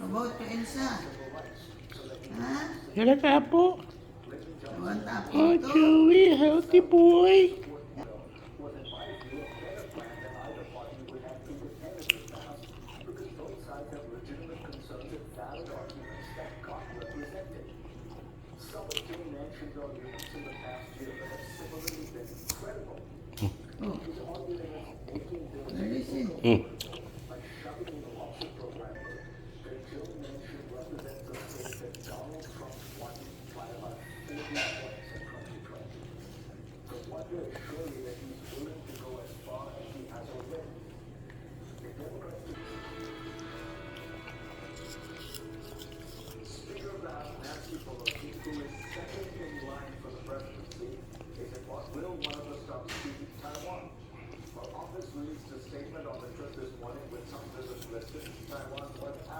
About to Elsa. Ha? Kailan ka po? Wala po Oh, to. Joey, healthy boy. Oh. Where is it? Hmm.